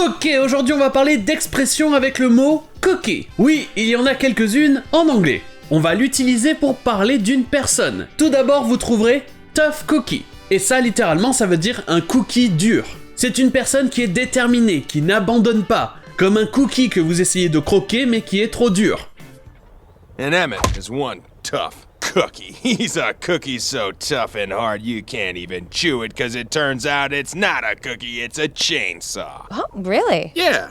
Ok, aujourd'hui on va parler d'expressions avec le mot coquet. Oui, il y en a quelques-unes en anglais. On va l'utiliser pour parler d'une personne. Tout d'abord, vous trouverez tough cookie. Et ça, littéralement, ça veut dire un cookie dur. C'est une personne qui est déterminée, qui n'abandonne pas. Comme un cookie que vous essayez de croquer mais qui est trop dur. And Emmett is one tough cookie. He's a cookie so tough and hard you can't even chew it because it turns out it's not a cookie, it's a chainsaw. Oh, really? Yeah,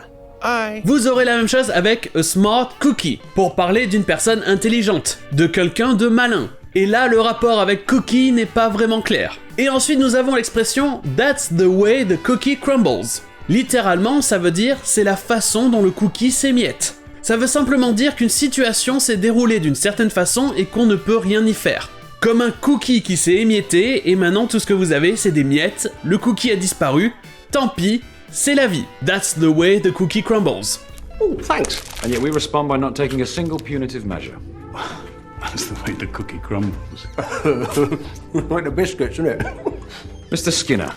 Vous aurez la même chose avec a smart cookie, pour parler d'une personne intelligente, de quelqu'un de malin. Et là, le rapport avec cookie n'est pas vraiment clair. Et ensuite, nous avons l'expression « That's the way the cookie crumbles ». Littéralement, ça veut dire « c'est la façon dont le cookie s'émiette ». Ça veut simplement dire qu'une situation s'est déroulée d'une certaine façon et qu'on ne peut rien y faire. Comme un cookie qui s'est émietté et maintenant tout ce que vous avez c'est des miettes, le cookie a disparu, tant pis, c'est la vie. That's the way the cookie crumbles. Oh, thanks. And yet we respond by not taking a single punitive measure. That's the way the cookie crumbles. Like the biscuits, isn't it? Mr. Skinner.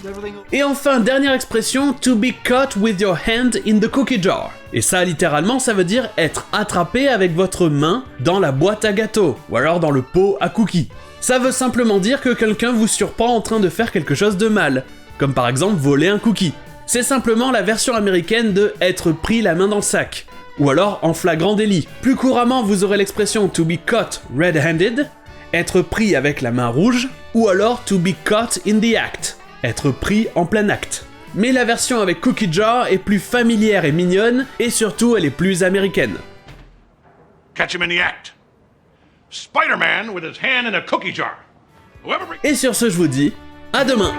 Et enfin, dernière expression, to be caught with your hand in the cookie jar. Et ça, littéralement, ça veut dire être attrapé avec votre main dans la boîte à gâteaux, ou alors dans le pot à cookies. Ça veut simplement dire que quelqu'un vous surprend en train de faire quelque chose de mal, comme par exemple voler un cookie. C'est simplement la version américaine de être pris la main dans le sac, ou alors en flagrant délit. Plus couramment, vous aurez l'expression to be caught red-handed, être pris avec la main rouge, ou alors to be caught in the act, être pris en plein acte. Mais la version avec cookie jar est plus familière et mignonne, et surtout elle est plus américaine. Catch him in the act. Spider-Man with his hand in a cookie jar. Whoever... Et sur ce, je vous dis, à demain!